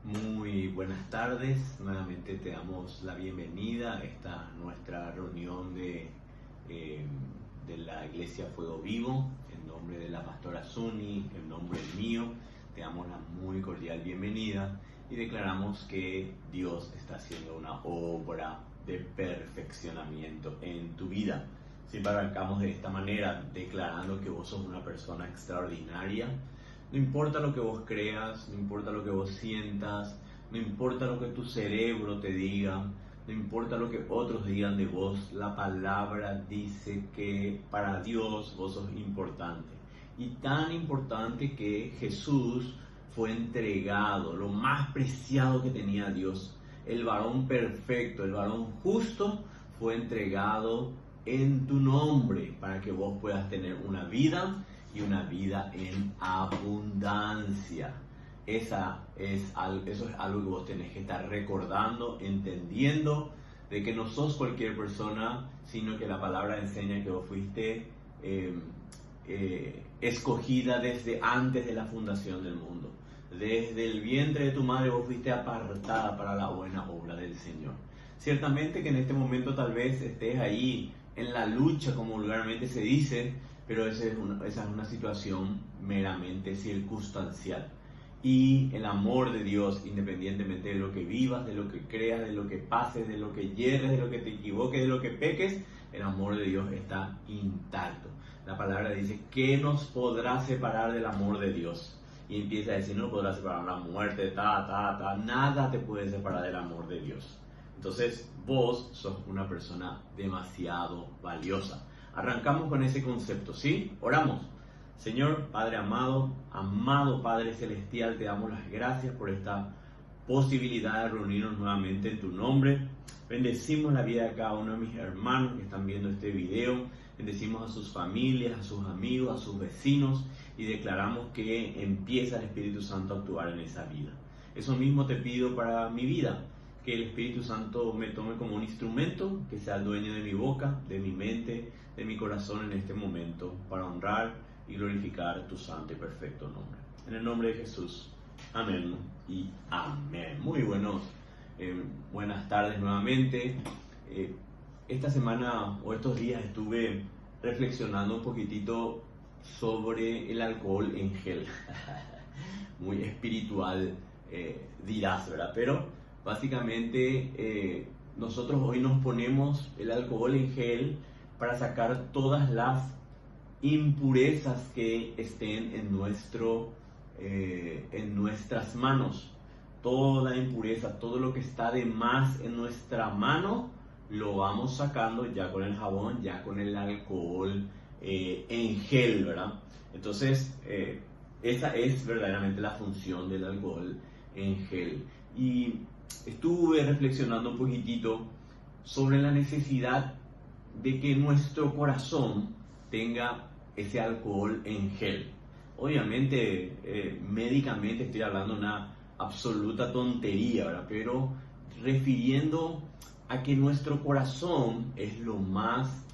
Muy buenas tardes, nuevamente te damos la bienvenida a esta nuestra reunión de la Iglesia Fuego Vivo. En nombre de la pastora Suni, en nombre mío, te damos la muy cordial bienvenida y declaramos que Dios está haciendo una obra de perfeccionamiento en tu vida. Siempre arrancamos de esta manera, declarando que vos sos una persona extraordinaria. No importa lo que vos creas, no importa lo que vos sientas, no importa lo que tu cerebro te diga, no importa lo que otros digan de vos, la palabra dice que para Dios vos sos importante. Y tan importante que Jesús fue entregado, lo más preciado que tenía Dios, el varón perfecto, el varón justo, fue entregado en tu nombre para que vos puedas tener una vida y una vida en abundancia. Eso es algo que vos tenés que estar recordando, entendiendo de que no sos cualquier persona, sino que la palabra enseña que vos fuiste escogida desde antes de la fundación del mundo. Desde el vientre de tu madre vos fuiste apartada para la buena obra del Señor. Ciertamente que en este momento tal vez estés ahí en la lucha, como vulgarmente se dice, pero esa es una situación meramente circunstancial. Y el amor de Dios, independientemente de lo que vivas, de lo que creas, de lo que pases, de lo que yerres, de lo que te equivoques, de lo que peques, el amor de Dios está intacto. La palabra dice, ¿qué nos podrá separar del amor de Dios? Y empieza a decir, no podrá separar la muerte, nada te puede separar del amor de Dios. Entonces, vos sos una persona demasiado valiosa. Arrancamos con ese concepto, ¿sí? Oramos. Señor, Padre amado, amado Padre Celestial, te damos las gracias por esta posibilidad de reunirnos nuevamente en tu nombre. Bendecimos la vida de cada uno de mis hermanos que están viendo este video. Bendecimos a sus familias, a sus amigos, a sus vecinos y declaramos que empieza el Espíritu Santo a actuar en esa vida. Eso mismo te pido para mi vida. Que el Espíritu Santo me tome como un instrumento, que sea el dueño de mi boca, de mi mente, de mi corazón en este momento, para honrar y glorificar tu santo y perfecto nombre. En el nombre de Jesús, amén y amén. Muy buenas tardes nuevamente. Esta semana o estos días estuve reflexionando un poquitito sobre el alcohol en gel. Muy espiritual, dirás, ¿verdad? Pero básicamente nosotros hoy nos ponemos el alcohol en gel para sacar todas las impurezas que estén en nuestras manos. Toda la impureza, todo lo que está de más en nuestra mano, lo vamos sacando ya con el jabón, ya con el alcohol en gel, ¿verdad? Entonces, esa es verdaderamente la función del alcohol en gel. Y estuve reflexionando un poquitito sobre la necesidad de que nuestro corazón tenga ese alcohol en gel. Obviamente, médicamente estoy hablando de una absoluta tontería, ¿verdad? Pero refiriendo a que nuestro corazón es lo más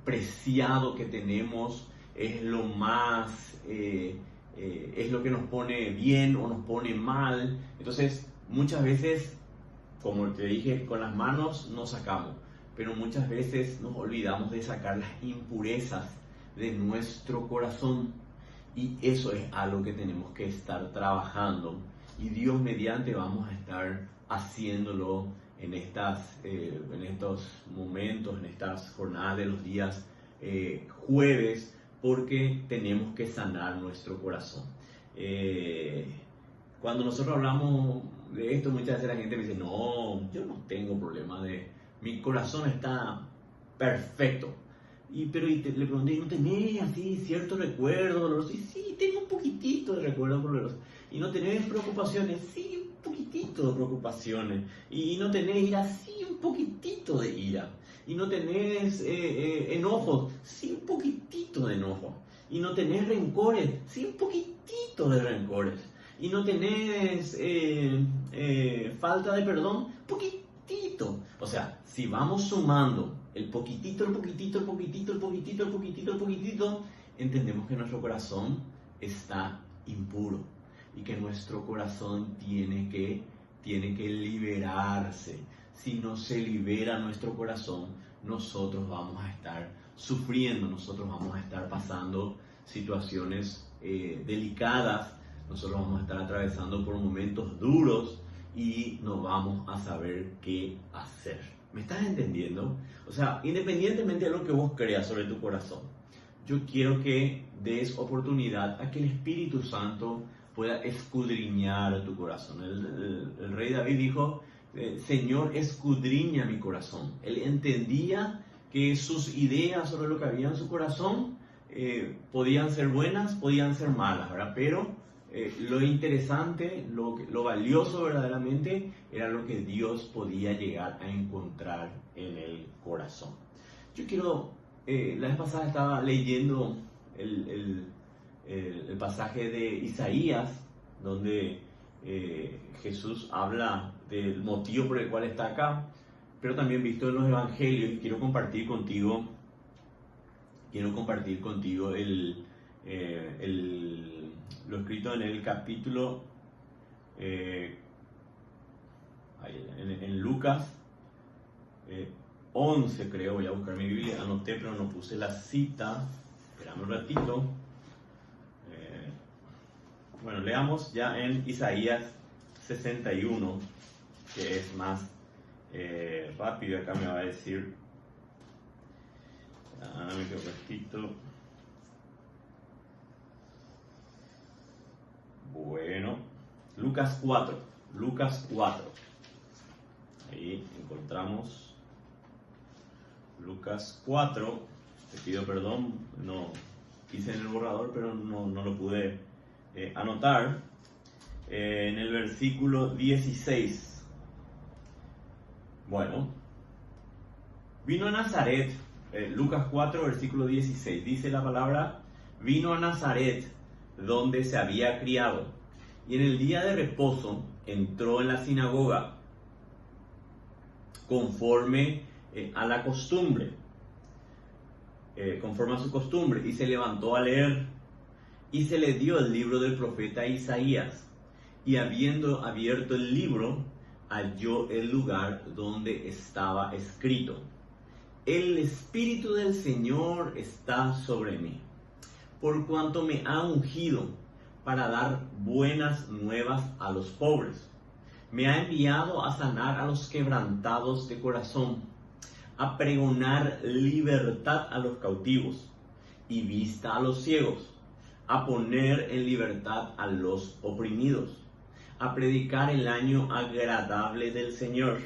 preciado que tenemos, es lo más... es lo que nos pone bien o nos pone mal. Entonces, muchas veces, como te dije, con las manos nos sacamos, pero muchas veces nos olvidamos de sacar las impurezas de nuestro corazón. Y eso es algo que tenemos que estar trabajando. Y Dios mediante vamos a estar haciéndolo en estos momentos, en estas jornadas de los días jueves, porque tenemos que sanar nuestro corazón. Cuando nosotros hablamos de esto, muchas veces la gente me dice, no, yo no tengo problema mi corazón está perfecto. Le pregunté, ¿no tenés así ciertos recuerdos dolorosos? Y sí, tengo un poquitito de recuerdos dolorosos. ¿Y no tenés preocupaciones? Sí, un poquitito de preocupaciones. ¿Y no tenés ira? Sí, un poquitito de ira. ¿Y no tenés enojos? Sí, un poquitito de enojo. ¿Y no tenés rencores? Sí, un poquitito de rencores. ¿Y no tenés falta de perdón? Poquitito. O sea, si vamos sumando el poquitito, entendemos que nuestro corazón está impuro. y que nuestro corazón tiene que liberarse. Si no se libera nuestro corazón, nosotros vamos a estar sufriendo, nosotros vamos a estar pasando situaciones delicadas, nosotros vamos a estar atravesando por momentos duros y no vamos a saber qué hacer. ¿Me estás entendiendo? O sea, independientemente de lo que vos creas sobre tu corazón, yo quiero que des oportunidad a que el Espíritu Santo pueda escudriñar tu corazón. El rey David dijo, Señor, escudriña mi corazón. Él entendía que sus ideas sobre lo que había en su corazón podían ser buenas, podían ser malas, ¿verdad? Pero lo interesante, lo valioso verdaderamente era lo que Dios podía llegar a encontrar en el corazón. Yo quiero, la vez pasada estaba leyendo el pasaje de Isaías, donde Jesús habla del motivo por el cual está acá, pero también visto en los evangelios, y quiero compartir contigo lo escrito en el capítulo en Lucas 11, creo. Voy a buscar mi Biblia, anoté pero no puse la cita, esperame un ratito. Bueno, leamos ya en Isaías 61, que es más rápido. Acá me va a decir, me quedo cortito. Bueno, Lucas 4, ahí encontramos Lucas 4, te pido perdón, no hice en el borrador, pero no lo pude anotar, en el versículo 16. Bueno, vino a Nazaret, Lucas 4, versículo 16, dice la palabra, vino a Nazaret, donde se había criado, y en el día de reposo entró en la sinagoga, conforme a la costumbre, conforme a su costumbre, y se levantó a leer, y se le dio el libro del profeta Isaías, y habiendo abierto el libro, halló el lugar donde estaba escrito: El Espíritu del Señor está sobre mí, por cuanto me ha ungido para dar buenas nuevas a los pobres. Me ha enviado a sanar a los quebrantados de corazón, a pregonar libertad a los cautivos y vista a los ciegos, a poner en libertad a los oprimidos, a predicar el año agradable del Señor.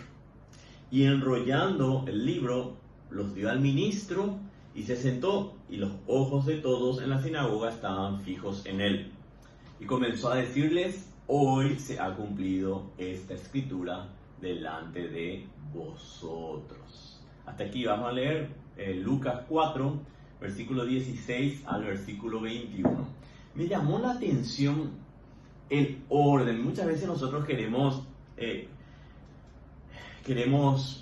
Y enrollando el libro, los dio al ministro y se sentó, y los ojos de todos en la sinagoga estaban fijos en él. Y comenzó a decirles: hoy se ha cumplido esta escritura delante de vosotros. Hasta aquí vamos a leer Lucas 4, versículo 16 al versículo 21. Me llamó la atención el orden. Muchas veces nosotros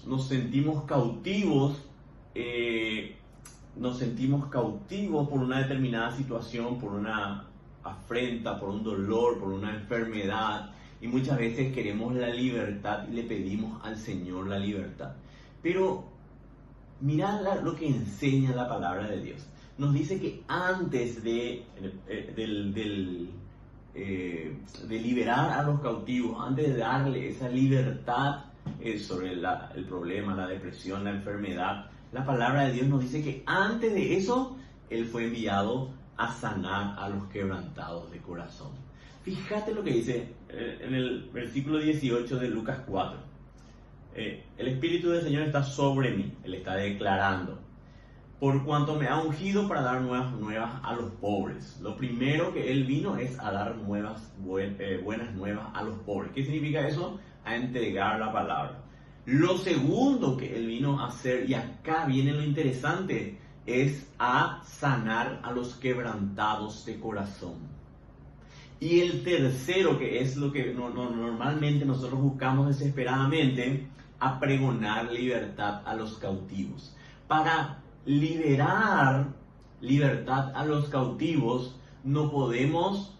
nos sentimos cautivos, por una determinada situación, por una afrenta, por un dolor, por una enfermedad, y muchas veces queremos la libertad y le pedimos al Señor la libertad. Pero mirad lo que enseña la palabra de Dios. Nos dice que antes de liberar a los cautivos, antes de darle esa libertad sobre el problema, la depresión, la enfermedad, la palabra de Dios nos dice que antes de eso Él fue enviado a sanar a los quebrantados de corazón. Fíjate lo que dice en el versículo 18 de Lucas 4. El Espíritu del Señor está sobre mí. Él está declarando: por cuanto me ha ungido para dar nuevas a los pobres. Lo primero que Él vino es a dar buenas nuevas a los pobres. ¿Qué significa eso? A entregar la palabra. Lo segundo que Él vino a hacer, y acá viene lo interesante, es a sanar a los quebrantados de corazón. Y el tercero, que es lo que normalmente nosotros buscamos desesperadamente, a pregonar libertad a los cautivos. Para liberar libertad a los cautivos, no podemos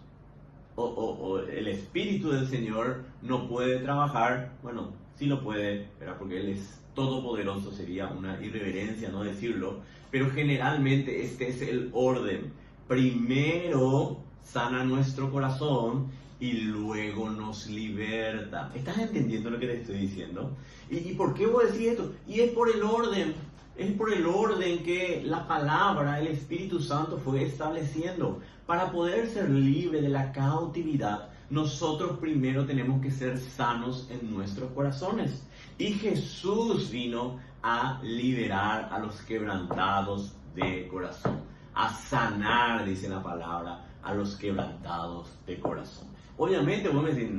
o el Espíritu del Señor no puede trabajar. Bueno, sí lo puede, ¿verdad? Porque Él es todopoderoso, sería una irreverencia no decirlo, pero generalmente este es el orden. Primero sana nuestro corazón y luego nos liberta. ¿Estás entendiendo lo que te estoy diciendo? ¿Y por qué voy a decir esto? Y es por el orden. Es por el orden que la palabra, el Espíritu Santo fue estableciendo. Para poder ser libre de la cautividad, nosotros primero tenemos que ser sanos en nuestros corazones. Y Jesús vino a liberar a los quebrantados de corazón, a sanar, dice la palabra, a los quebrantados de corazón. Obviamente, vos me decís,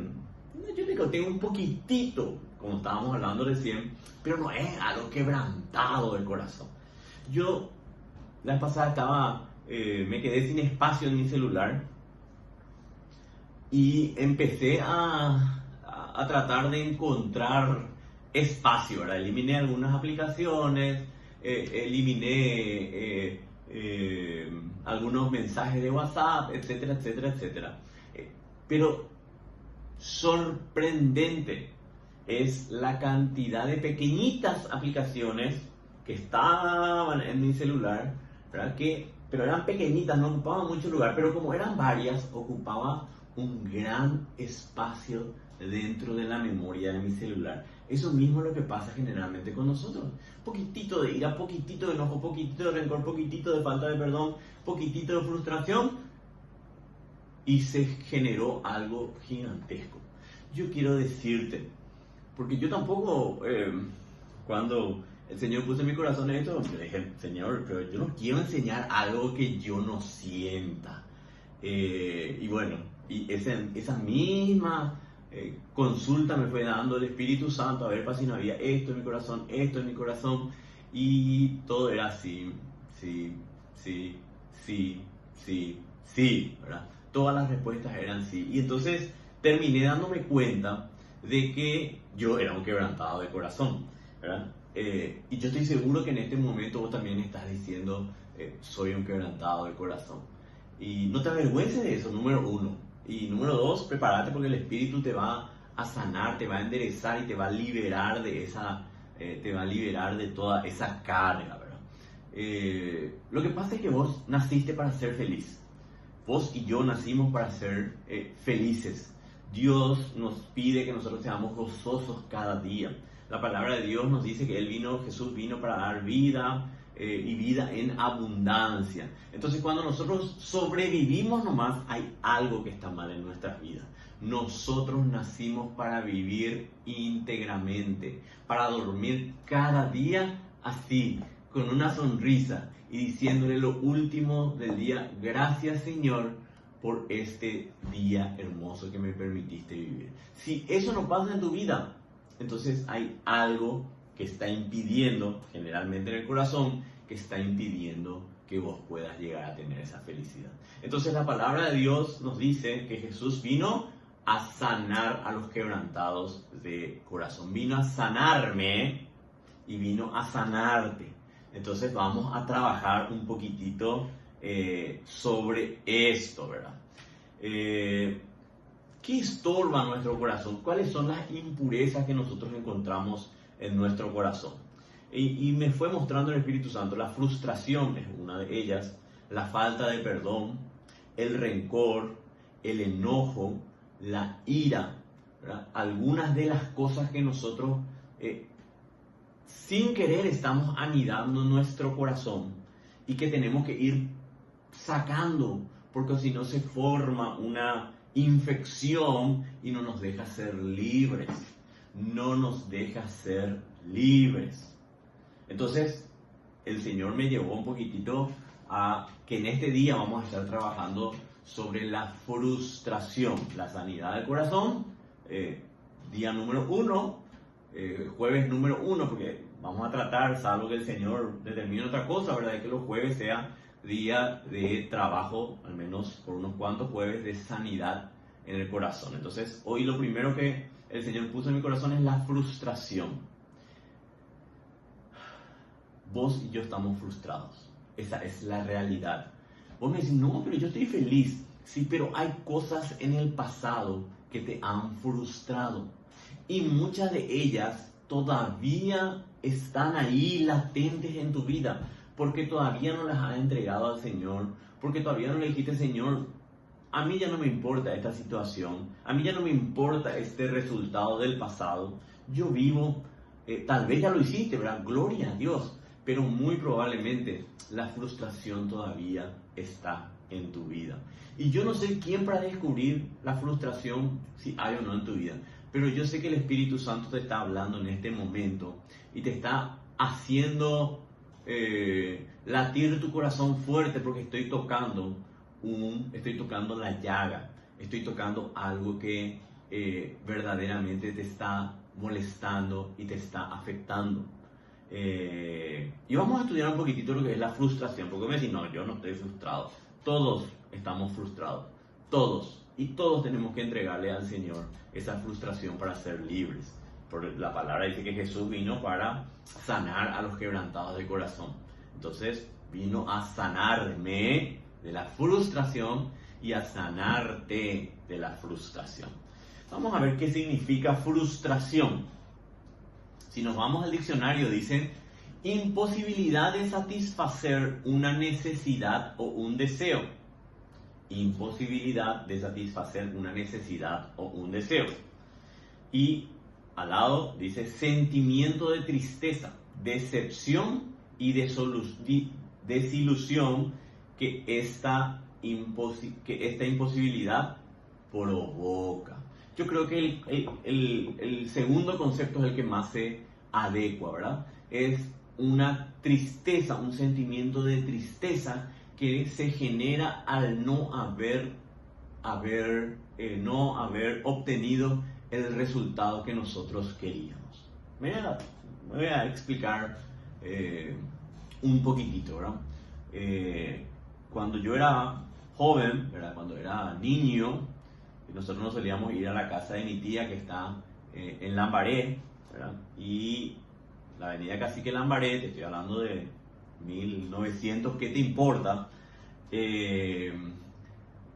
yo tengo un poquitito, como estábamos hablando recién, pero no es algo quebrantado del corazón. Yo, la vez pasada me quedé sin espacio en mi celular y empecé a tratar de encontrar espacio, ¿verdad? Eliminé algunas aplicaciones, eliminé algunos mensajes de WhatsApp, etcétera, etcétera, etcétera. Pero sorprendente es la cantidad de pequeñitas aplicaciones que estaban en mi celular, ¿verdad? Pero eran pequeñitas, no ocupaban mucho lugar, pero como eran varias, ocupaba un gran espacio dentro de la memoria de mi celular. Eso mismo es lo que pasa generalmente con nosotros. Poquitito de ira, poquitito de enojo, poquitito de rencor, poquitito de falta de perdón, poquitito de frustración, y se generó algo gigantesco. Yo quiero decirte, porque yo tampoco, cuando el Señor puso en mi corazón esto, yo dije, Señor, pero yo no quiero enseñar algo que yo no sienta. Y bueno, y esa misma consulta me fue dando el Espíritu Santo, a ver para si no había esto en mi corazón, esto en mi corazón, y todo era así, sí, sí, sí, sí, sí, ¿verdad? Todas las respuestas eran sí. Y entonces terminé dándome cuenta de que yo era un quebrantado de corazón, ¿verdad? Y yo estoy seguro que en este momento vos también estás diciendo, soy un quebrantado de corazón. Y no te avergüences de eso, número uno. Y número dos, prepárate porque el Espíritu te va a sanar, te va a enderezar y te va a liberar de toda esa carga, ¿verdad? Lo que pasa es que vos naciste para ser feliz. Vos y yo nacimos para ser felices. Dios nos pide que nosotros seamos gozosos cada día. La palabra de Dios nos dice que Jesús vino para dar vida y vida en abundancia. Entonces, cuando nosotros sobrevivimos nomás, hay algo que está mal en nuestras vidas. Nosotros nacimos para vivir íntegramente, para dormir cada día así, con una sonrisa y diciéndole lo último del día: gracias, Señor, por este día hermoso que me permitiste vivir. Si eso no pasa en tu vida, entonces hay algo que está impidiendo, generalmente en el corazón, que está impidiendo que vos puedas llegar a tener esa felicidad. Entonces la palabra de Dios nos dice que Jesús vino a sanar a los quebrantados de corazón. Vino a sanarme y vino a sanarte. Entonces vamos a trabajar un poquitito sobre esto, ¿verdad? ¿Qué estorba nuestro corazón? ¿Cuáles son las impurezas que nosotros encontramos en nuestro corazón? Y me fue mostrando el Espíritu Santo. La frustración es una de ellas, la falta de perdón, el rencor, el enojo, la ira, ¿verdad? Algunas de las cosas que nosotros sin querer estamos anidando en nuestro corazón y que tenemos que ir sacando, porque si no se forma una infección y no nos deja ser libres. No nos deja ser libres. Entonces, el Señor me llevó un poquitito a que en este día vamos a estar trabajando sobre la frustración, la sanidad del corazón, día número 1, jueves número 1, porque vamos a tratar, salvo que el Señor determine otra cosa, ¿verdad? Que los jueves sea día de trabajo, al menos por unos cuantos jueves, de sanidad en el corazón. Entonces, hoy lo primero que el Señor puso en mi corazón es la frustración. Vos y yo estamos frustrados. Esa es la realidad. Vos me decís, no, pero yo estoy feliz. Sí, pero hay cosas en el pasado que te han frustrado y muchas de ellas todavía están ahí latentes en tu vida porque todavía no las has entregado al Señor, porque todavía no le dijiste, Señor, a mí ya no me importa esta situación, a mí ya no me importa este resultado del pasado, yo vivo, tal vez ya lo hiciste, ¿verdad? Gloria a Dios, pero muy probablemente la frustración todavía está en tu vida. Y yo no sé quién para descubrir la frustración, si hay o no en tu vida, pero yo sé que el Espíritu Santo te está hablando en este momento y te está haciendo latir tu corazón fuerte porque estoy tocando la llaga, estoy tocando algo que verdaderamente te está molestando y te está afectando. Y vamos a estudiar un poquitito lo que es la frustración, porque me dicen, no, yo no estoy frustrado. Todos estamos frustrados, todos, y todos tenemos que entregarle al Señor esa frustración para ser libres. Porque la palabra dice que Jesús vino para sanar a los quebrantados de corazón. Entonces vino a sanarme de la frustración y a sanarte de la frustración. Vamos a ver qué significa frustración. Si nos vamos al diccionario, dice imposibilidad de satisfacer una necesidad o un deseo. Imposibilidad de satisfacer una necesidad o un deseo. Y al lado dice sentimiento de tristeza, decepción y desilusión que esta imposibilidad provoca. Yo creo que el segundo concepto es el que más se adecua, ¿verdad? Es una tristeza, un sentimiento de tristeza que se genera al no haber obtenido el resultado que nosotros queríamos. Me voy a explicar un poquitito, ¿verdad? Cuando yo era joven, ¿verdad? Cuando era niño, nosotros nos solíamos ir a la casa de mi tía que está en Lambaré, ¿verdad? Y la avenida Cacique Lambaré, te estoy hablando de 1900, ¿qué te importa?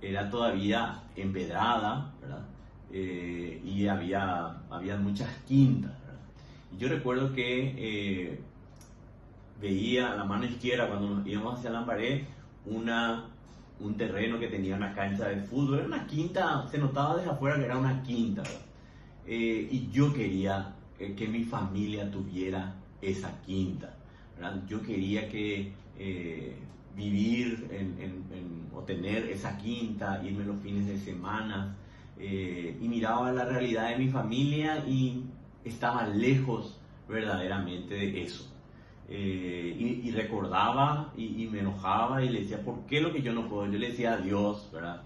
Era todavía empedrada, ¿verdad? Y había muchas quintas, ¿verdad? Y yo recuerdo que veía a la mano izquierda cuando nos íbamos hacia Lambaré un terreno que tenía una cancha de fútbol, era una quinta, se notaba desde afuera que era una quinta, ¿verdad? Y yo quería que mi familia tuviera esa quinta, ¿verdad? Yo quería que vivir o tener esa quinta, irme los fines de semana, y miraba la realidad de mi familia y estaba lejos verdaderamente de eso. Y recordaba y me enojaba y le decía, ¿por qué lo que yo no puedo? Yo le decía a Dios, ¿verdad?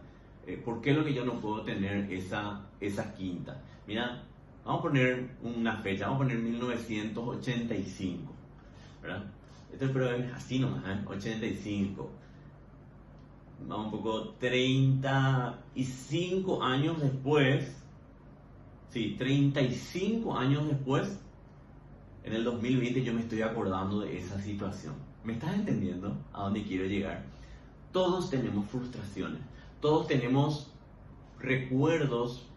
¿Por qué lo que yo no puedo tener esa quinta? Mira, vamos a poner una fecha, vamos a poner 1985, ¿verdad? Esto pero es así nomás, 85. Vamos un poco, 35 años después, sí, 35 años después, en el 2020 yo me estoy acordando de esa situación. ¿Me estás entendiendo a dónde quiero llegar? Todos tenemos frustraciones, todos tenemos recuerdos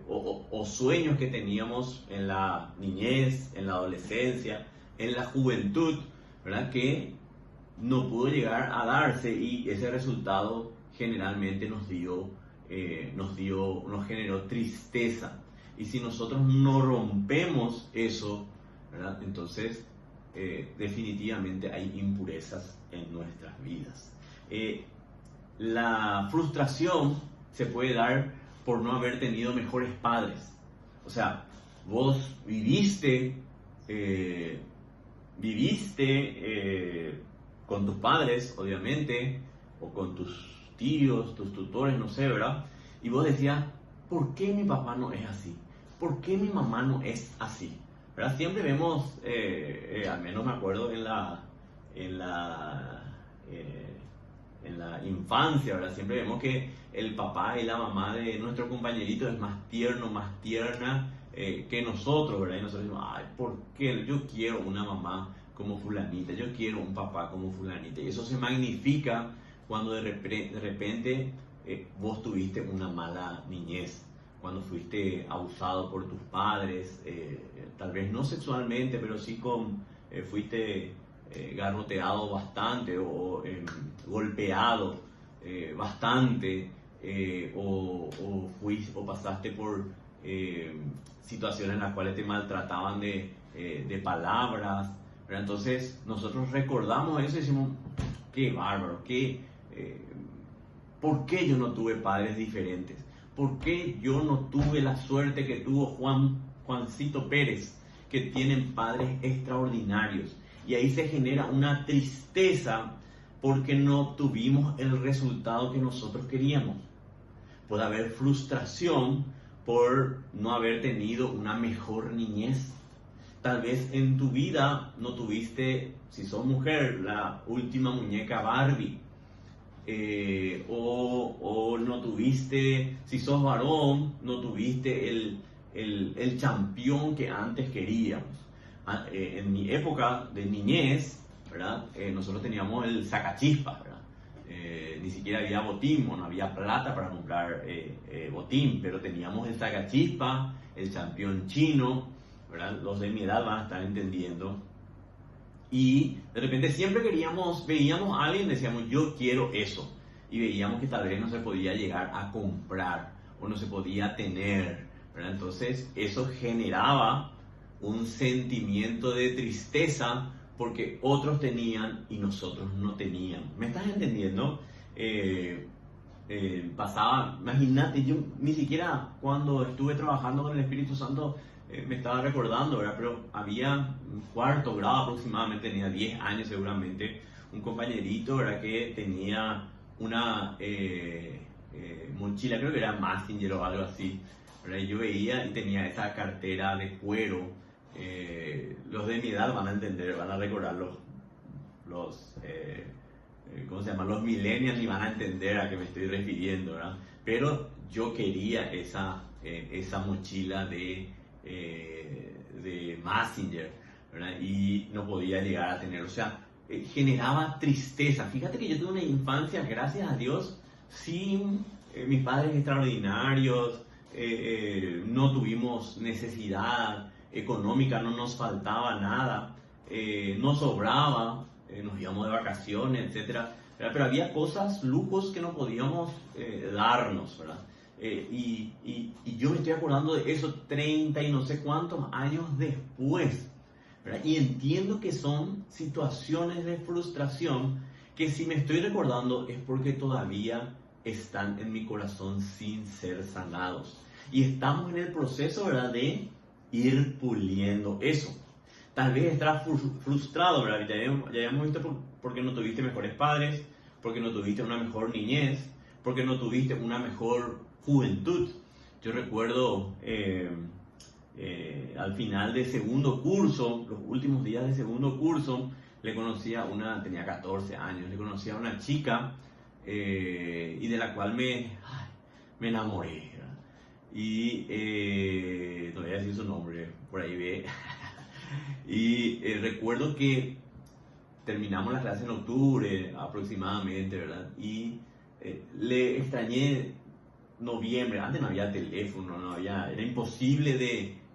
o sueños que teníamos en la niñez, en la adolescencia, en la juventud, ¿verdad? Que no pudo llegar a darse y ese resultado generalmente nos generó tristeza. Y si nosotros no rompemos eso, ¿verdad? Entonces definitivamente hay impurezas en nuestras vidas. La frustración se puede dar por no haber tenido mejores padres. O sea, vos viviste con tus padres, obviamente, o con tus tíos, tus tutores, no sé, ¿verdad? Y vos decías, ¿por qué mi papá no es así? ¿Por qué mi mamá no es así? ¿Verdad? Siempre vemos, al menos me acuerdo en la infancia, ¿verdad? Siempre vemos que el papá y la mamá de nuestro compañerito es más tierno, más tierna que nosotros, ¿verdad? Y nosotros decimos, ay, ¿por qué? Yo quiero una mamá como fulanita, yo quiero un papá como fulanita. Y eso se magnifica cuando de repente vos tuviste una mala niñez, cuando fuiste abusado por tus padres, tal vez no sexualmente, pero sí fuiste garroteado bastante o golpeado bastante, o pasaste por situaciones en las cuales te maltrataban de palabras, ¿verdad? Entonces nosotros recordamos eso y decimos, qué bárbaro, ¿por qué yo no tuve padres diferentes? ¿Por qué yo no tuve la suerte que tuvo Juancito Pérez, que tienen padres extraordinarios? Y ahí se genera una tristeza porque no tuvimos el resultado que nosotros queríamos. Puede haber frustración por no haber tenido una mejor niñez. Tal vez en tu vida no tuviste, si sos mujer, la última muñeca Barbie. O no tuviste, si sos varón, no tuviste el campeón que antes queríamos. En mi época de niñez, ¿verdad? Nosotros teníamos el sacachispas, ¿verdad? Ni siquiera había botín, no había plata para comprar botín, pero teníamos el sacachispas, el campeón chino, ¿verdad? Los de mi edad van a estar entendiendo. Y de repente siempre veíamos a alguien y decíamos, yo quiero eso. Y veíamos que tal vez no se podía llegar a comprar o no se podía tener, ¿verdad? Entonces eso generaba un sentimiento de tristeza porque otros tenían y nosotros no teníamos. ¿Me estás entendiendo? Pasaba, imagínate, yo ni siquiera cuando estuve trabajando con el Espíritu Santo me estaba recordando, ¿verdad? Pero había un cuarto grado aproximadamente, tenía 10 años seguramente, un compañerito, ¿verdad? Que tenía una mochila, creo que era Messenger o algo así, ¿verdad? Y yo veía y tenía esa cartera de cuero. Los de mi edad van a entender, van a recordar ¿cómo se llama? Los millennials y van a entender a qué me estoy refiriendo, ¿verdad? Pero yo quería esa mochila de Messenger, ¿verdad? Y no podía llegar a tener, o sea, generaba tristeza. Fíjate que yo tuve una infancia, gracias a Dios, sin mis padres extraordinarios, no tuvimos necesidad económica, no nos faltaba nada, no sobraba, nos íbamos de vacaciones, etcétera, ¿verdad? Pero había cosas, lujos que no podíamos darnos, ¿verdad? Y yo me estoy acordando de eso 30 y no sé cuántos años después, ¿verdad? Y entiendo que son situaciones de frustración que si me estoy recordando es porque todavía están en mi corazón sin ser sanados. Y estamos en el proceso, ¿verdad?, de ir puliendo eso. Tal vez estarás frustrado, ¿verdad? Ya hemos visto porque no tuviste mejores padres, porque no tuviste una mejor niñez, porque no tuviste una mejor juventud. Yo recuerdo al final de segundo curso, los últimos días de segundo curso, le conocí a tenía 14 años, le conocí a una chica y de la cual me enamoré, ¿verdad? Y no voy a decir su nombre, por ahí ve. Y recuerdo que terminamos la clase en octubre aproximadamente, ¿verdad? Y le extrañé noviembre, antes no había teléfono, era imposible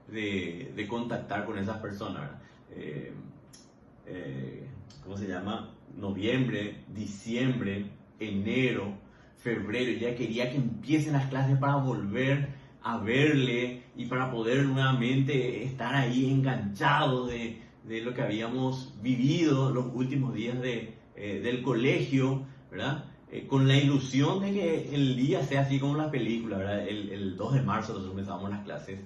de contactar con esas personas, ¿verdad? ¿Cómo se llama? Noviembre, diciembre, enero, febrero, ya quería que empiecen las clases para volver a verle y para poder nuevamente estar ahí enganchado de lo que habíamos vivido los últimos días del colegio, ¿verdad? Con la ilusión de que el día sea así como las películas, ¿verdad? El 2 de marzo nosotros comenzamos las clases,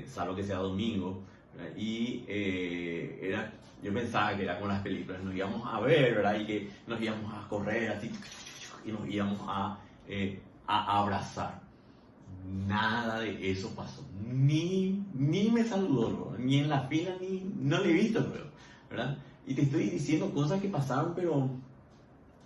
salvo que sea domingo, ¿verdad? Y yo pensaba que era con las películas, nos íbamos a ver, ¿verdad? Y que nos íbamos a correr así y nos íbamos a abrazar. Nada de eso pasó, ni me saludó, ni en la fila, no le he visto, ¿verdad? Y te estoy diciendo cosas que pasaron, pero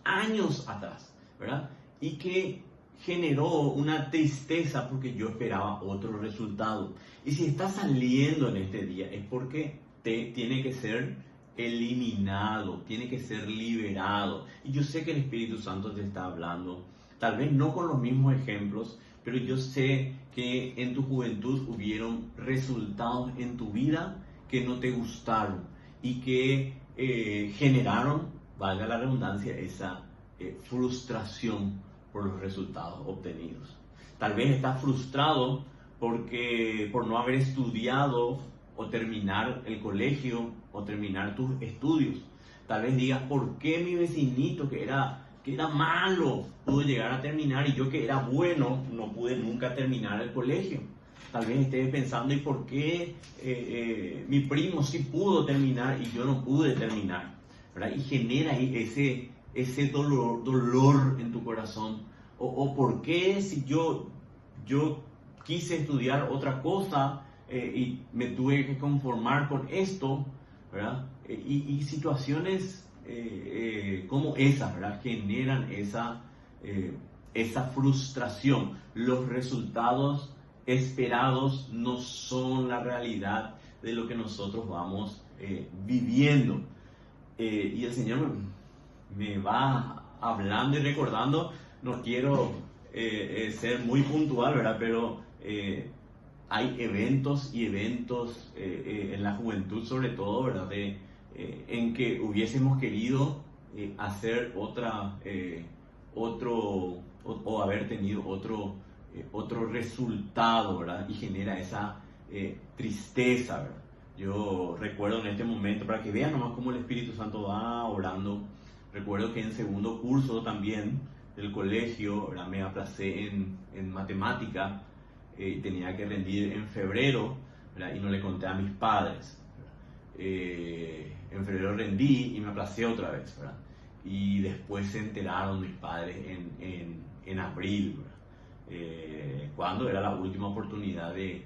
años atrás, ¿verdad? Y que generó una tristeza porque yo esperaba otro resultado. Y si estás saliendo en este día es porque tiene que ser eliminado, tiene que ser liberado. Y yo sé que el Espíritu Santo te está hablando, tal vez no con los mismos ejemplos, pero yo sé que en tu juventud hubieron resultados en tu vida que no te gustaron y que generaron, valga la redundancia, esa frustración por los resultados obtenidos. Tal vez estás frustrado por no haber estudiado o terminar el colegio o terminar tus estudios. Tal vez digas, ¿por qué mi vecinito que era malo pudo llegar a terminar y yo que era bueno no pude nunca terminar el colegio? Tal vez estés pensando, ¿y por qué mi primo sí pudo terminar y yo no pude terminar? ¿Verdad? Y genera ahí ese dolor en tu corazón. O ¿por qué si yo quise estudiar otra cosa y me tuve que conformar con esto, ¿verdad? Y situaciones como esas, ¿verdad? Generan esa frustración. Los resultados esperados no son la realidad de lo que nosotros vamos viviendo. Y el Señor me va hablando y recordando, no quiero ser muy puntual, ¿verdad? Pero hay eventos y eventos en la juventud sobre todo, ¿verdad? En que hubiésemos querido hacer o haber tenido otro resultado, ¿verdad? Y genera esa tristeza, ¿verdad? Yo recuerdo en este momento, para que vean nomás cómo el Espíritu Santo va orando, recuerdo que en segundo curso también del colegio, ¿verdad? Me aplacé en matemática, tenía que rendir en febrero, ¿verdad? Y no le conté a mis padres. En febrero rendí y me aplacé otra vez, ¿verdad? Y después se enteraron mis padres en abril, ¿verdad? Cuando era la última oportunidad de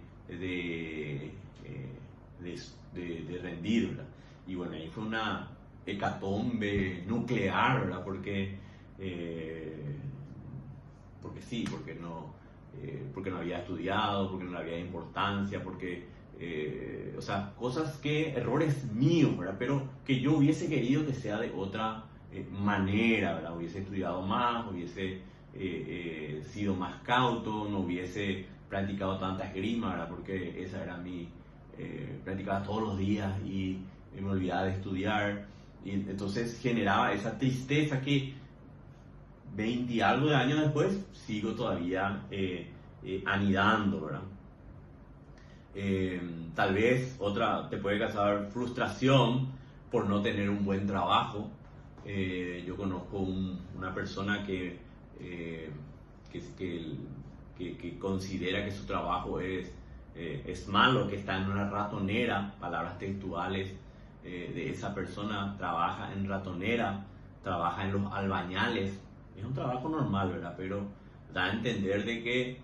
rendir, ¿verdad? Y bueno, ahí fue una hecatombe nuclear, ¿verdad? Porque sí, porque no había estudiado, porque no le había importancia, porque o sea, errores míos, ¿verdad? Pero que yo hubiese querido que sea de otra manera, ¿verdad? Hubiese estudiado más, hubiese sido más cauto, no hubiese practicado tanta esgrima, ¿verdad? Porque esa era practicaba todos los días y me olvidaba de estudiar, y entonces generaba esa tristeza que 20 y algo de años después sigo todavía anidando, ¿verdad? Tal vez te puede causar frustración por no tener un buen trabajo. Yo conozco una persona que considera que su trabajo es malo, que está en una ratonera, palabras textuales de esa persona. Trabaja en ratonera, trabaja en los albañales. Es un trabajo normal, ¿verdad? Pero da a entender de que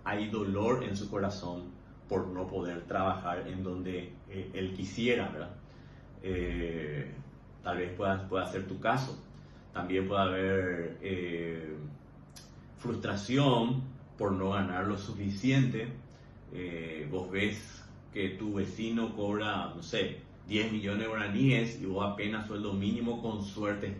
hay dolor en su corazón por no poder trabajar en donde él quisiera, ¿verdad? Tal vez pueda ser tu caso. También puede haber frustración por no ganar lo suficiente. Vos ves que tu vecino cobra, no sé, 10 millones de guaraníes y vos apenas sueldo mínimo, con suerte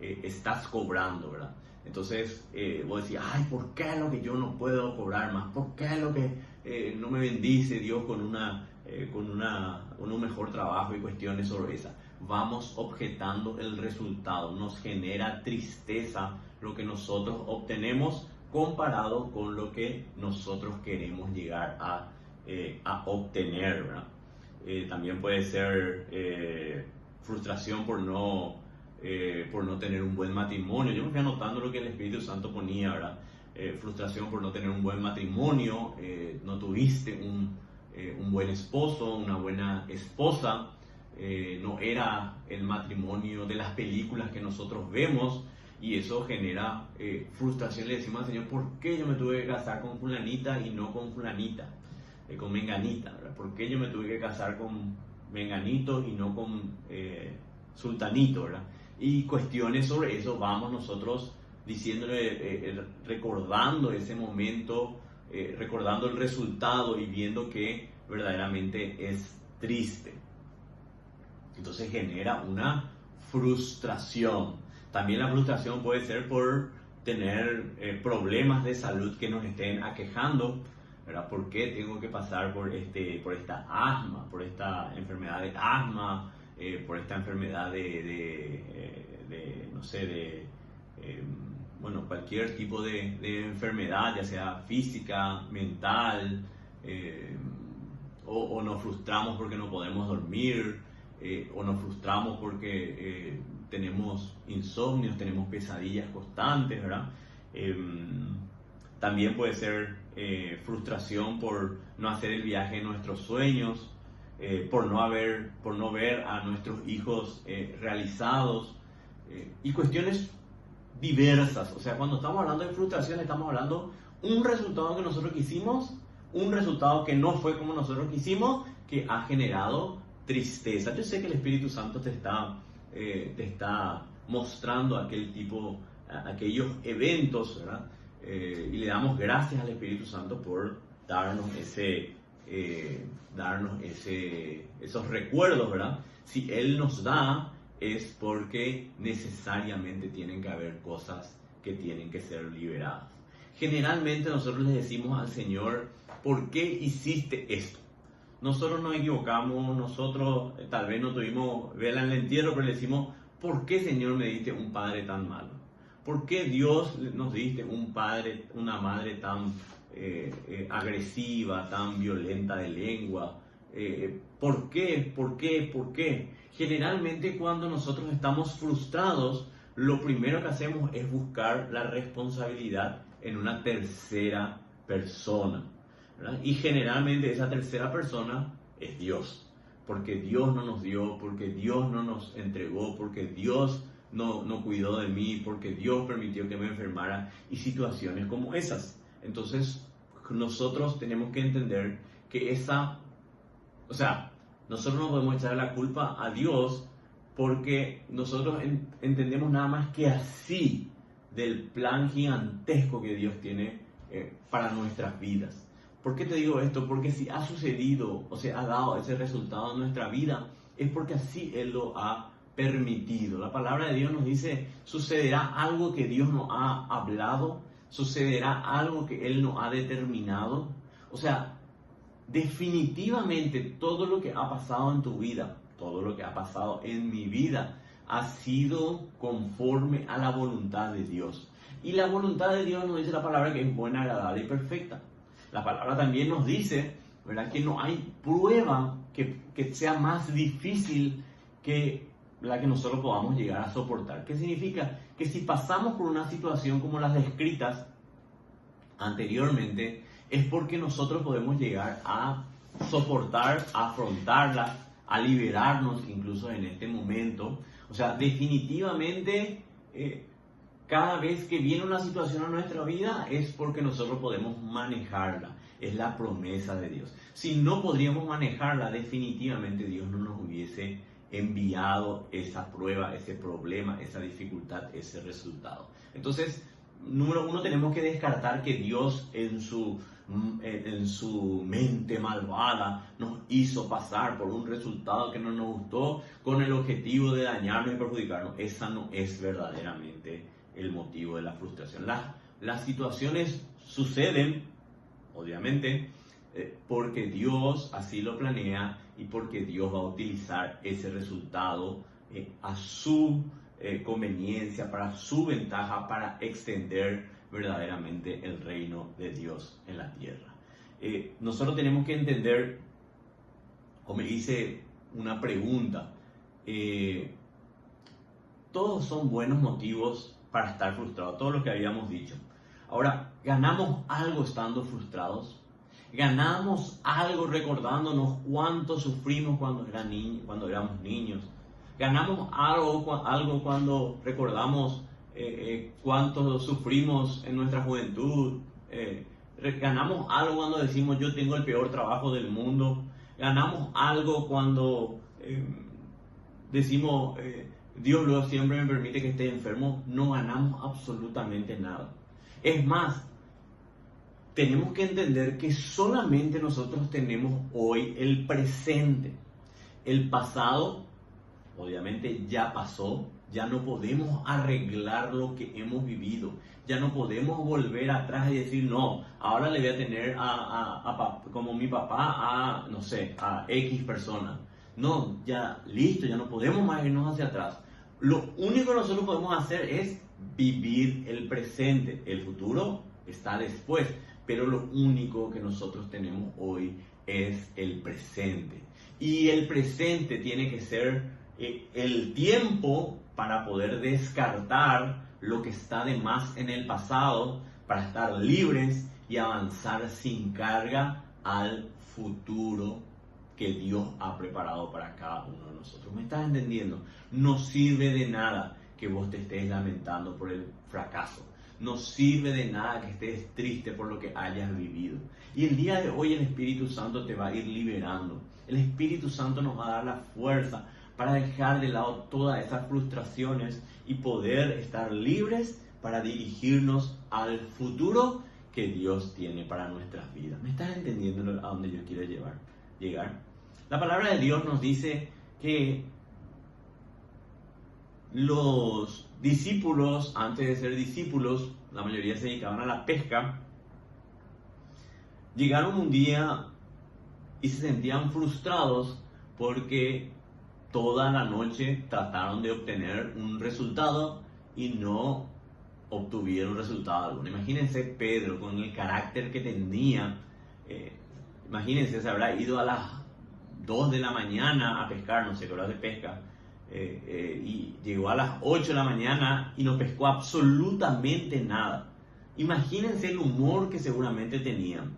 estás cobrando, ¿verdad? Entonces vos decís, ay, ¿por qué es lo que yo no puedo cobrar más? ¿Por qué es lo que no me bendice Dios con un mejor trabajo y cuestiones sobre esa? Vamos objetando el resultado, nos genera tristeza lo que nosotros obtenemos comparado con lo que nosotros queremos llegar a obtener, ¿verdad? También puede ser frustración por no tener un buen matrimonio. Yo me fui anotando lo que el Espíritu Santo ponía, ¿verdad? Frustración por no tener un buen matrimonio, no tuviste un buen esposo, una buena esposa, no era el matrimonio de las películas que nosotros vemos, y eso genera frustración. Le decimos al Señor, ¿por qué yo me tuve que casar con fulanita y no con fulanita? Con menganita, ¿verdad? ¿Por qué yo me tuve que casar con menganito y no con sultanito, ¿verdad? Y cuestiones sobre eso vamos nosotros diciéndole, recordando ese momento, recordando el resultado y viendo que verdaderamente es triste. Entonces genera una frustración. También la frustración puede ser por tener problemas de salud que nos estén aquejando, ¿verdad? ¿Por qué tengo que pasar por esta asma, por esta enfermedad de asma, por esta enfermedad no sé, bueno, cualquier tipo de enfermedad, ya sea física, mental, o nos frustramos porque no podemos dormir, o nos frustramos porque tenemos insomnios, tenemos pesadillas constantes, ¿verdad? También puede ser frustración por no hacer el viaje de nuestros sueños, por no ver a nuestros hijos realizados, y cuestiones diversas. O sea, cuando estamos hablando de frustración, estamos hablando un resultado que nosotros quisimos, un resultado que no fue como nosotros quisimos, que ha generado tristeza. Yo sé que el Espíritu Santo te está mostrando aquellos eventos, ¿verdad? Y le damos gracias al Espíritu Santo por darnos esos recuerdos, ¿verdad? Si Él nos da, es porque necesariamente tienen que haber cosas que tienen que ser liberadas. Generalmente nosotros le decimos al Señor, ¿por qué hiciste esto? Nosotros nos equivocamos, nosotros tal vez no tuvimos vela en el entierro, pero le decimos, ¿por qué, Señor, me diste un padre tan malo? ¿Por qué, Dios, nos diste una madre tan agresiva, tan violenta de lengua? ¿Por qué? ¿Por qué? ¿Por qué? Generalmente cuando nosotros estamos frustrados, lo primero que hacemos es buscar la responsabilidad en una tercera persona, ¿verdad? Y generalmente esa tercera persona es Dios, porque Dios no nos dio, porque Dios no nos entregó, porque Dios no cuidó de mí, porque Dios permitió que me enfermara, y situaciones como esas. Entonces nosotros tenemos que entender que nosotros no podemos echar la culpa a Dios, porque nosotros entendemos nada más que así del plan gigantesco que Dios tiene para nuestras vidas. ¿Por qué te digo esto? Porque si ha sucedido o se ha dado ese resultado en nuestra vida, es porque así Él lo ha permitido. La palabra de Dios nos dice, sucederá algo que Dios no ha hablado, sucederá algo que Él no ha determinado. O sea, definitivamente todo lo que ha pasado en tu vida, todo lo que ha pasado en mi vida, ha sido conforme a la voluntad de Dios. Y la voluntad de Dios nos dice la palabra que es buena, agradable y perfecta. La palabra también nos dice, ¿verdad?, que no hay prueba que sea más difícil que la que nosotros podamos llegar a soportar. ¿Qué significa? Que si pasamos por una situación como las descritas anteriormente, es porque nosotros podemos llegar a soportar, a afrontarla, a liberarnos incluso en este momento. O sea, definitivamente cada vez que viene una situación a nuestra vida es porque nosotros podemos manejarla. Es la promesa de Dios. Si no podríamos manejarla, definitivamente Dios no nos hubiese enviado esa prueba, ese problema, esa dificultad, ese resultado. Entonces, número uno, tenemos que descartar que Dios en su mente malvada nos hizo pasar por un resultado que no nos gustó con el objetivo de dañarnos y perjudicarnos. Esa no es verdaderamente el motivo de la frustración. Las situaciones suceden, obviamente, porque Dios así lo planea y porque Dios va a utilizar ese resultado a su conveniencia, para su ventaja, para extender verdaderamente el reino de Dios en la tierra. Nosotros tenemos que entender, como hice una pregunta, todos son buenos motivos para estar frustrados, todo lo que habíamos dicho. Ahora, ¿ganamos algo estando frustrados? ¿Ganamos algo recordándonos cuánto sufrimos cuando éramos niños? ¿Ganamos algo cuando recordamos cuánto sufrimos en nuestra juventud? ¿Ganamos algo cuando decimos yo tengo el peor trabajo del mundo? ¿Ganamos algo cuando decimos Dios luego siempre me permite que esté enfermo? No ganamos absolutamente nada. Es más, tenemos que entender que solamente nosotros tenemos hoy el presente. El pasado obviamente ya pasó, ya no podemos arreglar lo que hemos vivido, ya no podemos volver atrás y decir, no, ahora le voy a tener como mi papá a, no sé, a X persona. No, ya listo, ya no podemos más irnos hacia atrás. Lo único que nosotros podemos hacer es vivir el presente. El futuro está después, pero lo único que nosotros tenemos hoy es el presente. Y el presente tiene que ser el tiempo para poder descartar lo que está de más en el pasado, para estar libres y avanzar sin carga al futuro que Dios ha preparado para cada uno de nosotros. ¿Me estás entendiendo? No sirve de nada que vos te estés lamentando por el fracaso. No sirve de nada que estés triste por lo que hayas vivido. Y el día de hoy el Espíritu Santo te va a ir liberando. El Espíritu Santo nos va a dar la fuerza para dejar de lado todas esas frustraciones y poder estar libres para dirigirnos al futuro que Dios tiene para nuestras vidas. ¿Me estás entendiendo a dónde yo quiero llegar? La palabra de Dios nos dice que los discípulos, antes de ser discípulos, la mayoría se dedicaban a la pesca, llegaron un día y se sentían frustrados porque toda la noche trataron de obtener un resultado y no obtuvieron resultado alguno. Imagínense Pedro con el carácter que tenía. Imagínense, se habrá ido a las 2 de la mañana a pescar, no sé qué horas de pesca, y llegó a las 8 de la mañana y no pescó absolutamente nada. Imagínense el humor que seguramente tenían,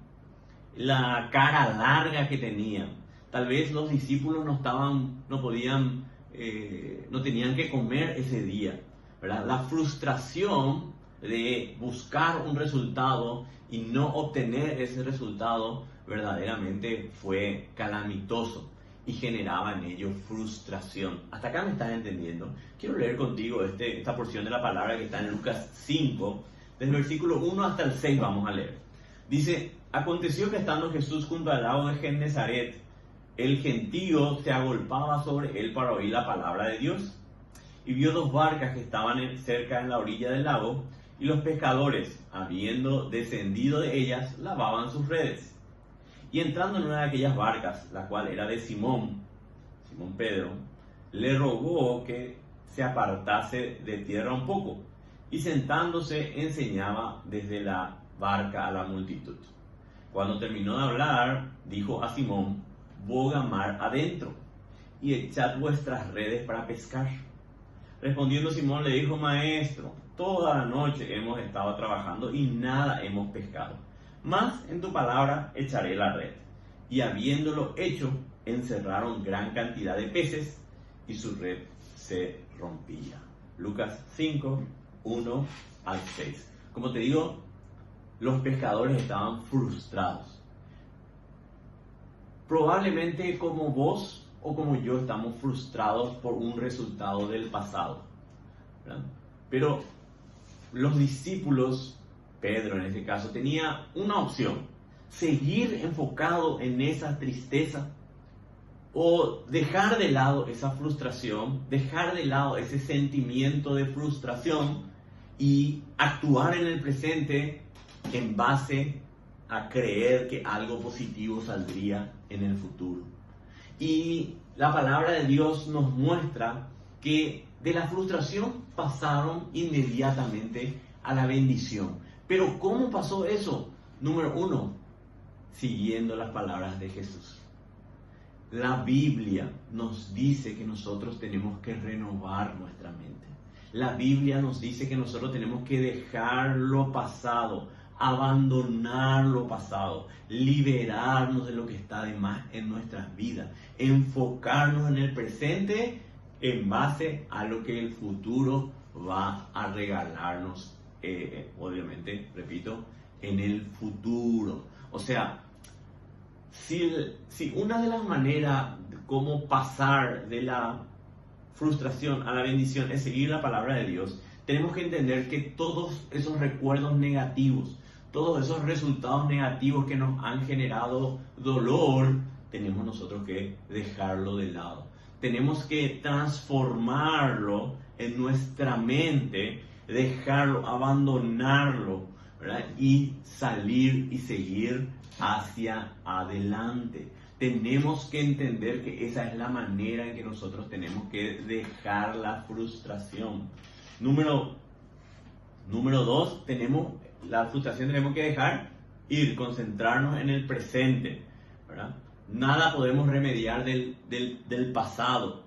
la cara larga que tenían. Tal vez los discípulos no tenían que comer ese día, ¿verdad? La frustración de buscar un resultado y no obtener ese resultado verdaderamente fue calamitoso y generaba en ellos frustración. Hasta acá me estás entendiendo. Quiero leer contigo esta porción de la palabra que está en Lucas 5, del versículo 1 hasta el 6 vamos a leer. Dice: aconteció que estando Jesús junto al lago de Genesaret, el gentío se agolpaba sobre él para oír la palabra de Dios. Y vio 2 barcas que estaban cerca en la orilla del lago, y los pescadores, habiendo descendido de ellas, lavaban sus redes. Y entrando en una de aquellas barcas, la cual era de Simón Pedro, le rogó que se apartase de tierra un poco, y sentándose enseñaba desde la barca a la multitud. Cuando terminó de hablar, dijo a Simón: boga mar adentro, y echad vuestras redes para pescar. Respondiendo Simón le dijo: maestro, toda la noche hemos estado trabajando y nada hemos pescado, mas en tu palabra echaré la red. Y habiéndolo hecho, encerraron gran cantidad de peces y su red se rompía. Lucas 5, 1 al 6. Como te digo, los pescadores estaban frustrados. Probablemente como vos o como yo estamos frustrados por un resultado del pasado, ¿verdad? Pero los discípulos, Pedro en ese caso, tenía una opción: seguir enfocado en esa tristeza o dejar de lado esa frustración, dejar de lado ese sentimiento de frustración y actuar en el presente en base a creer que algo positivo saldría en el futuro. Y la palabra de Dios nos muestra que de la frustración pasaron inmediatamente a la bendición. Pero ¿cómo pasó eso? Número 1, siguiendo las palabras de Jesús. La Biblia nos dice que nosotros tenemos que renovar nuestra mente. La Biblia nos dice que nosotros tenemos que dejar lo pasado, abandonar lo pasado, liberarnos de lo que está de más en nuestras vidas, enfocarnos en el presente en base a lo que el futuro va a regalarnos, obviamente, repito, en el futuro. O sea, si una de las maneras de cómo pasar de la frustración a la bendición es seguir la palabra de Dios, tenemos que entender que todos esos recuerdos negativos, todos esos resultados negativos que nos han generado dolor, tenemos nosotros que dejarlo de lado. tenemos que transformarlo en nuestra mente, dejarlo, abandonarlo, ¿verdad? Y salir y seguir hacia adelante. Tenemos que entender que esa es la manera en que nosotros tenemos que dejar la frustración. Número 2, la frustración tenemos que dejar ir, concentrarnos en el presente, ¿verdad? Nada podemos remediar del pasado.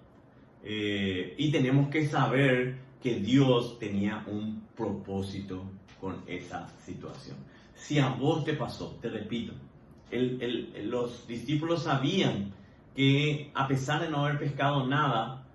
Y tenemos que saber que Dios tenía un propósito con esa situación. Si a vos te pasó, te repito, los discípulos sabían que a pesar de no haber pescado nada,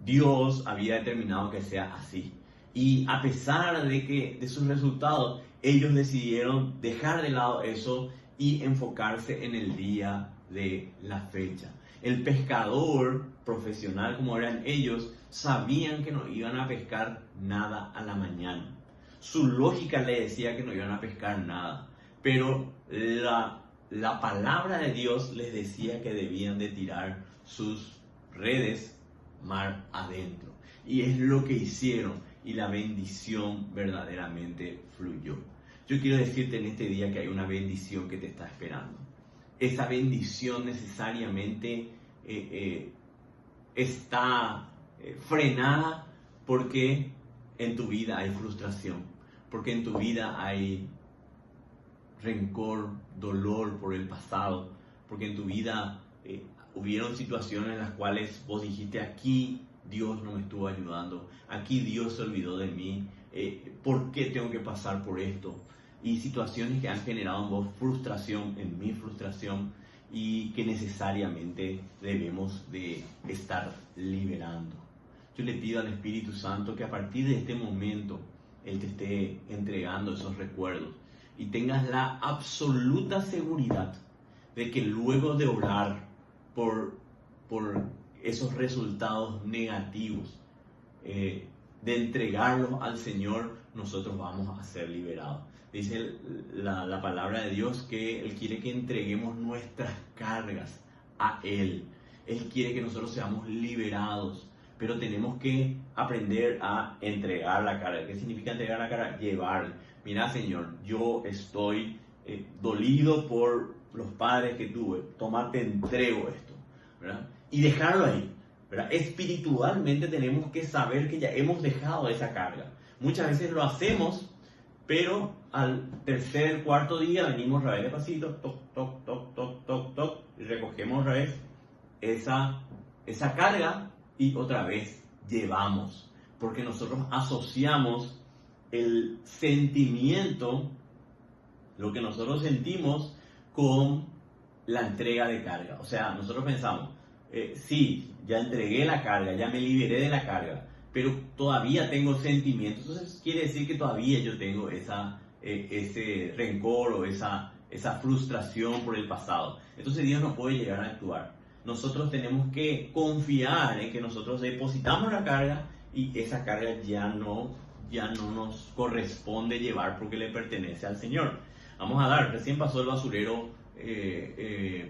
Dios había determinado que sea así. Y a pesar de sus resultados, ellos decidieron dejar de lado eso y enfocarse en el día de la fecha. El pescador profesional, como eran ellos, sabían que no iban a pescar nada a la mañana. Su lógica le decía que no iban a pescar nada, pero la palabra de Dios les decía que debían de tirar sus redes mar adentro. Y es lo que hicieron, y la bendición verdaderamente fluyó. Yo quiero decirte en este día que hay una bendición que te está esperando. Esa bendición necesariamente está frenada porque en tu vida hay frustración, porque en tu vida hay rencor, dolor por el pasado, porque en tu vida hubieron situaciones en las cuales vos dijiste: aquí Dios no me estuvo ayudando, aquí Dios se olvidó de mí, ¿por qué tengo que pasar por esto? Y situaciones que han generado en vos frustración, en mi frustración, y que necesariamente debemos de estar liberando. Yo le pido al Espíritu Santo que a partir de este momento Él te esté entregando esos recuerdos y tengas la absoluta seguridad de que luego de orar por esos resultados negativos, de entregarlos al Señor, nosotros vamos a ser liberados. Dice la palabra de Dios que Él quiere que entreguemos nuestras cargas a Él. Él quiere que nosotros seamos liberados, pero tenemos que aprender a entregar la carga. ¿Qué significa entregar la carga? Llevar. Mira, Señor, yo estoy dolido por los padres que tuve. Toma, te entrego esto, ¿verdad? Y dejarlo ahí, ¿verdad? Espiritualmente tenemos que saber que ya hemos dejado esa carga. Muchas veces lo hacemos, pero al tercer, cuarto día venimos otra vez despacito, toc, toc, toc, toc, toc, toc, y recogemos otra vez esa carga y otra vez llevamos. Porque nosotros asociamos el sentimiento, lo que nosotros sentimos, con la entrega de carga. O sea, nosotros pensamos, sí, ya entregué la carga, ya me liberé de la carga, pero todavía tengo sentimientos. Entonces quiere decir que todavía yo tengo ese rencor o esa frustración por el pasado. Entonces Dios no puede llegar a actuar. Nosotros tenemos que confiar en que nosotros depositamos la carga y esa carga ya no nos corresponde llevar porque le pertenece al Señor. Vamos a dar, recién pasó el basurero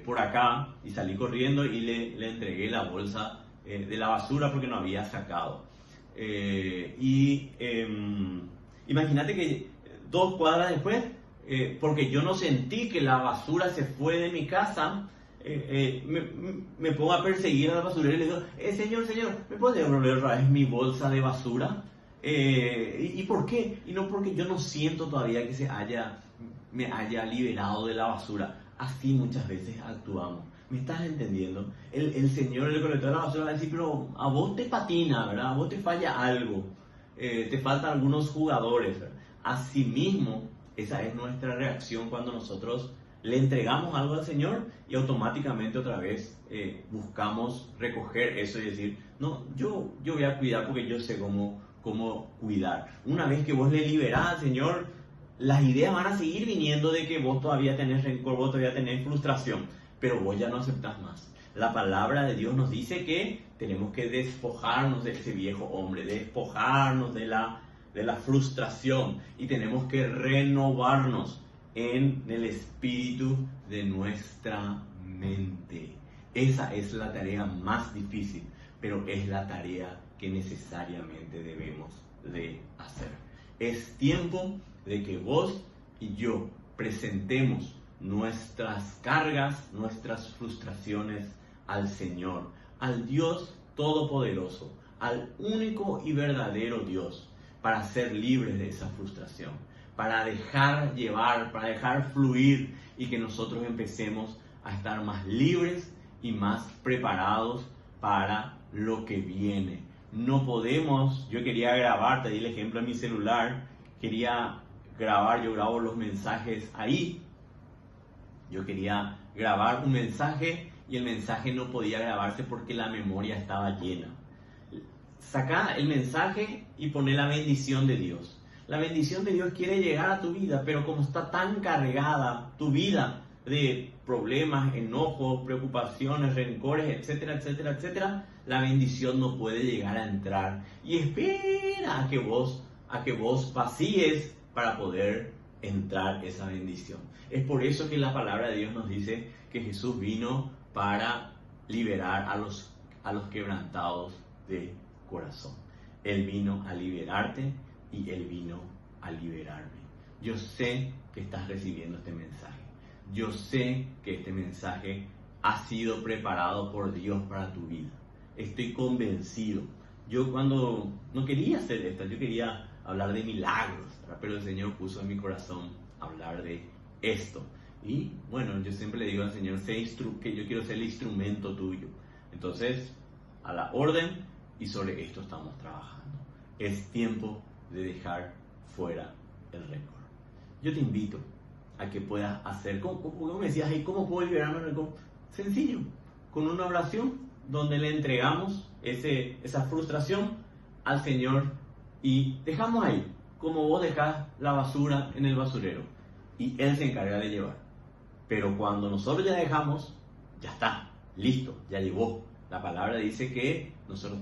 por acá y salí corriendo y le entregué la bolsa de la basura porque no había sacado. Imagínate que 2 cuadras después, porque yo no sentí que la basura se fue de mi casa, me pongo a perseguir a la basurera y le digo: señor, ¿me puede devolver otra vez mi bolsa de basura? ¿Y por qué? Y no porque yo no siento todavía que me haya liberado de la basura. Así muchas veces actuamos. ¿Me estás entendiendo? El Señor, el recolector de la basura, va a decir: pero a vos te patina, ¿verdad? A vos te falla algo. Te faltan algunos jugadores, ¿verdad? Asimismo, esa es nuestra reacción cuando nosotros le entregamos algo al Señor y automáticamente otra vez buscamos recoger eso y decir: no, yo voy a cuidar porque yo sé cómo cuidar. Una vez que vos le liberás al Señor, las ideas van a seguir viniendo de que vos todavía tenés rencor, vos todavía tenés frustración, pero vos ya no aceptás más. La palabra de Dios nos dice que tenemos que despojarnos de ese viejo hombre, despojarnos de la frustración, y tenemos que renovarnos en el espíritu de nuestra mente. Esa es la tarea más difícil, pero es la tarea que necesariamente debemos de hacer. Es tiempo de que vos y yo presentemos nuestras cargas, nuestras frustraciones al Señor, al Dios Todopoderoso, al único y verdadero Dios, para ser libres de esa frustración, para dejar llevar, para dejar fluir y que nosotros empecemos a estar más libres y más preparados para lo que viene. No podemos, yo quería grabar, te di el ejemplo en mi celular, quería grabar, yo grabo los mensajes ahí, yo quería grabar un mensaje y el mensaje no podía grabarse porque la memoria estaba llena. Saca el mensaje y poné la bendición de Dios. La bendición de Dios quiere llegar a tu vida, pero como está tan cargada tu vida de problemas, enojos, preocupaciones, rencores, etcétera, etcétera, etcétera, la bendición no puede llegar a entrar y espera a que vos vacíes para poder entrar esa bendición. Es por eso que la palabra de Dios nos dice que Jesús vino para liberar a los quebrantados de corazón. Él vino a liberarte y Él vino a liberarme. Yo sé que estás recibiendo este mensaje. Yo sé que este mensaje ha sido preparado por Dios para tu vida. Estoy convencido. Yo cuando no quería hacer esto, yo quería hablar de milagros, ¿verdad? Pero el Señor puso en mi corazón hablar de esto. Y bueno, yo siempre le digo al Señor que yo quiero ser el instrumento tuyo. Entonces, a la orden, y sobre esto estamos trabajando. Es tiempo de dejar fuera el récord. Yo te invito a que puedas hacer, como me decías, ¿cómo puedo liberarme del récord? Sencillo, con una oración donde le entregamos esa frustración al Señor y dejamos ahí, como vos dejás la basura en el basurero y Él se encarga de llevar. Pero cuando nosotros ya dejamos, ya está, listo, ya llegó. La palabra dice que nosotros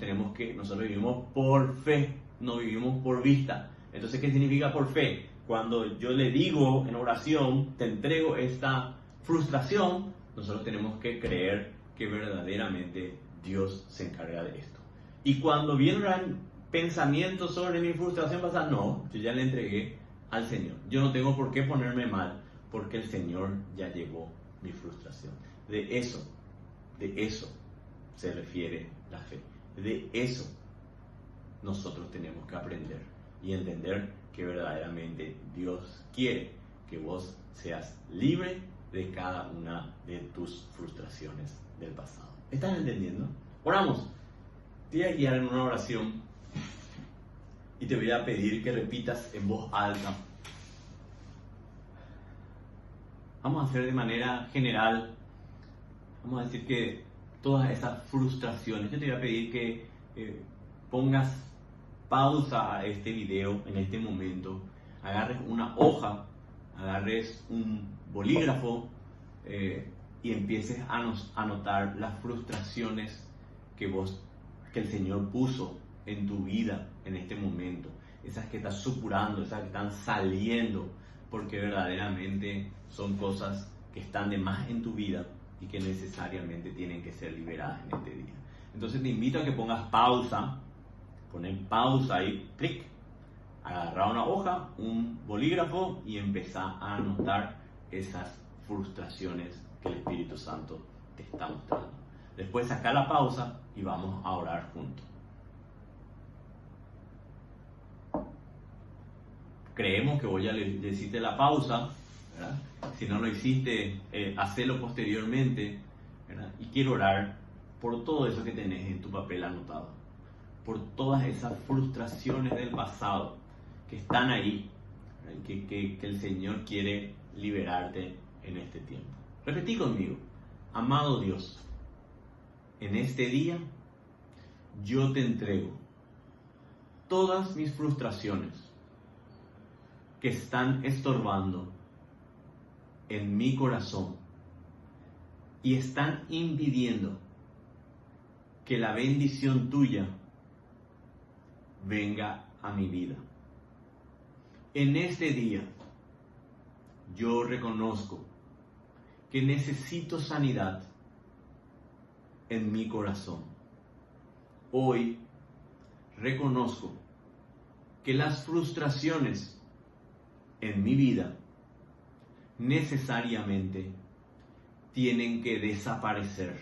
vivimos por fe, no vivimos por vista. Entonces, ¿qué significa por fe? Cuando yo le digo en oración, te entrego esta frustración, nosotros tenemos que creer que verdaderamente Dios se encarga de esto. Y cuando vienen pensamientos sobre mi frustración, pasa, no, yo ya le entregué al Señor. Yo no tengo por qué ponerme mal, porque el Señor ya llevó mi frustración. De eso se refiere la fe. De eso nosotros tenemos que aprender y entender que verdaderamente Dios quiere que vos seas libre de cada una de tus frustraciones del pasado. ¿Estás entendiendo? Oramos. Te voy a guiar en una oración y te voy a pedir que repitas en voz alta. Vamos a hacer de manera general, vamos a decir que todas esas frustraciones, yo te voy a pedir que pongas pausa a este video en este momento, agarres una hoja, agarres un bolígrafo y empieces a anotar las frustraciones que el Señor puso en tu vida en este momento, esas que estás supurando, esas que están saliendo, porque verdaderamente son cosas que están de más en tu vida y que necesariamente tienen que ser liberadas en este día. Entonces te invito a que pongas pausa, poner pausa ahí, clic, agarrar una hoja, un bolígrafo y empezar a anotar esas frustraciones que el Espíritu Santo te está mostrando. Después saca la pausa y vamos a orar juntos. Creemos que voy a decirte la pausa, ¿verdad? Si no lo hiciste, hacelo posteriormente, ¿verdad? Y quiero orar por todo eso que tenés en tu papel anotado, por todas esas frustraciones del pasado que están ahí, que el Señor quiere liberarte en este tiempo. Repetí conmigo: amado Dios, en este día yo te entrego todas mis frustraciones que están estorbando en mi corazón y están impidiendo que la bendición tuya venga a mi vida. En este día yo reconozco que necesito sanidad en mi corazón. Hoy reconozco que las frustraciones en mi vida necesariamente tienen que desaparecer.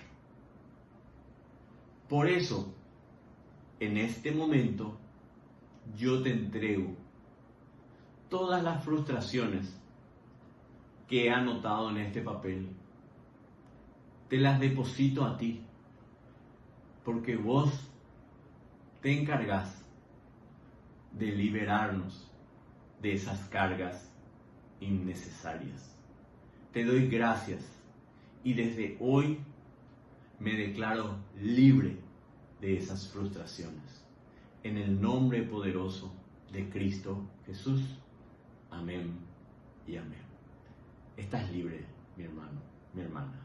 Por eso, en este momento, yo te entrego todas las frustraciones que he anotado en este papel. Te las deposito a ti, porque vos te encargás de liberarnos de esas cargas innecesarias. Te doy gracias y desde hoy me declaro libre de esas frustraciones. En el nombre poderoso de Cristo Jesús. Amén y amén. Estás libre, mi hermano, mi hermana.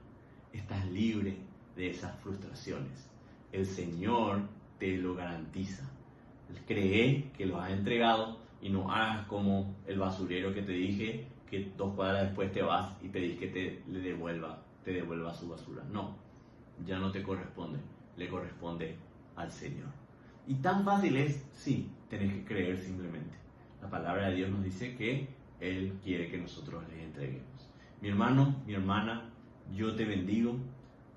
Estás libre de esas frustraciones. El Señor te lo garantiza. Cree que lo has entregado y no hagas como el basurero que te dije, que 2 cuadras después te vas y pedís que te devuelva su basura. No, ya no te corresponde, le corresponde al Señor. Y tan fácil es, sí, tenés que creer simplemente. La palabra de Dios nos dice que Él quiere que nosotros le entreguemos. Mi hermano, mi hermana, yo te bendigo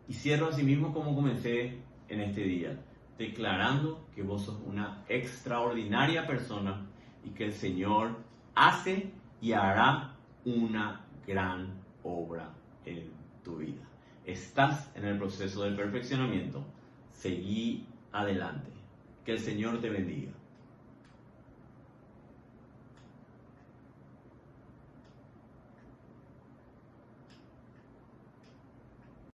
y cierro así mismo como comencé en este día, declarando que vos sos una extraordinaria persona y que el Señor hace y hará una gran obra en tu vida. Estás en el proceso del perfeccionamiento. Seguí adelante. Que el Señor te bendiga.